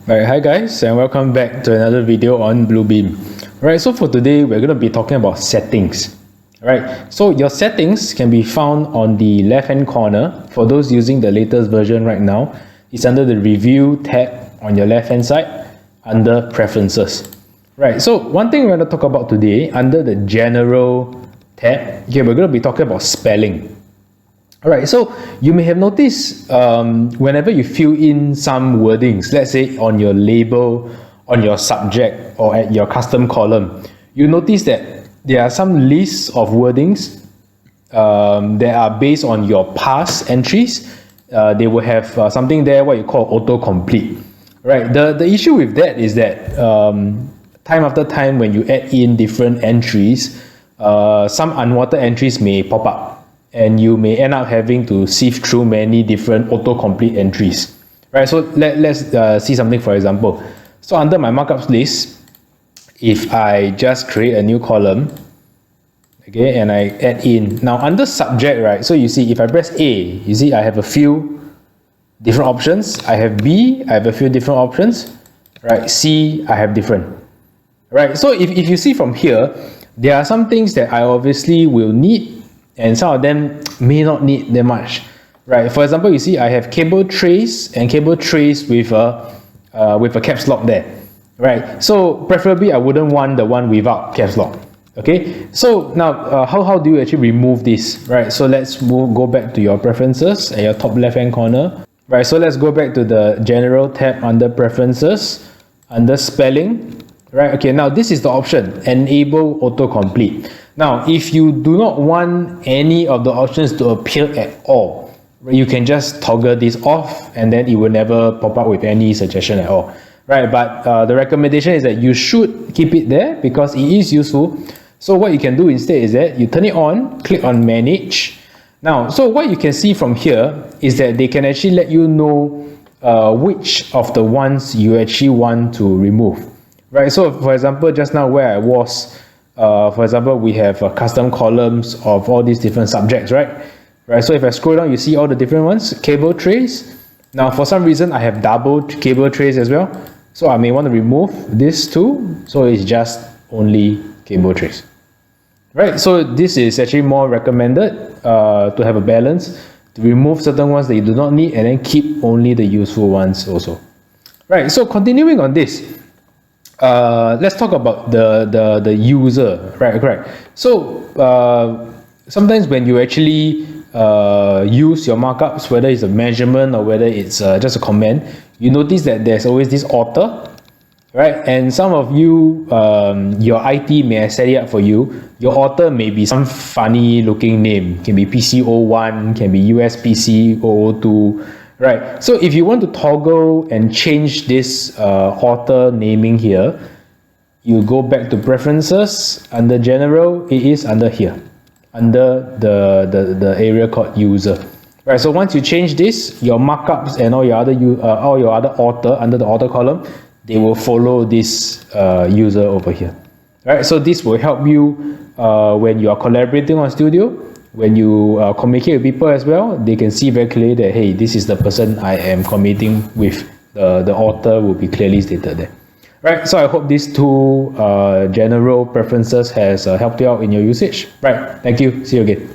Right, hi guys, and welcome back to another video on Bluebeam. Right, so for today we're going to be talking about settings. Right, so your settings can be found on the left hand corner. For those using the latest version right now, it's under the Review tab on your left hand side under Preferences. Right, so one thing we're going to talk about today under the General tab, okay, we're going to be talking about spelling. Alright, so you may have noticed whenever you fill in some wordings, let's say on your label, on your subject, or at your custom column, you notice that there are some lists of wordings that are based on your past entries. They will have something there what you call autocomplete. Right, the issue with that is that time after time when you add in different entries, some unwanted entries may pop up. And you may end up having to sift through many different autocomplete entries. Right, so let's see something for example. So under my markups list, if I just create a new column, okay, and I add in, now under subject, right, so you see if I press A, you see I have a few different options. I have B, I have a few different options. Right, C, I have different. Right, so if you see from here, there are some things that I obviously will need, and some of them may not need that much. Right, for example, you see I have cable trace and cable trace with a caps lock there. Right, so preferably I wouldn't want the one without caps lock. Okay, so now how do you actually remove this? Right, so let's go back to your preferences at your top left hand corner. Right, so let's go back to the General tab under Preferences, under Spelling. Right, okay, now this is the option, Enable Autocomplete. Now, if you do not want any of the options to appear at all, you can just toggle this off and then it will never pop up with any suggestion at all. Right, but the recommendation is that you should keep it there because it is useful. So what you can do instead is that you turn it on, click on Manage. Now, so what you can see from here is that they can actually let you know which of the ones you actually want to remove. Right, so for example, just now where I was, for example, we have custom columns of all these different subjects, right? Right, so if I scroll down, you see all the different ones, cable trace. Now, for some reason, I have double cable trace as well. So I may want to remove this too. So it's just only cable trace. Right, so this is actually more recommended to have a balance, to remove certain ones that you do not need and then keep only the useful ones also. Right, so continuing on this, let's talk about the user, right? So sometimes when you actually use your markups, whether it's a measurement or whether it's just a comment, you notice that there's always this author, right? And some of you, your IT may have set it up for you. Your author may be some funny looking name, can be PC01, can be USPC002. Right, so if you want to toggle and change this author naming here, you go back to Preferences, under General, it is under here, under the area called User. Right, so once you change this, your markups and all your other author under the author column, they will follow this user over here. Right, so this will help you when you are collaborating on Studio. When you communicate with people as well, they can see very clearly that, hey, this is the person I am communicating with. The author will be clearly stated there. Right, so I hope these two general preferences has helped you out in your usage. Right, thank you. See you again.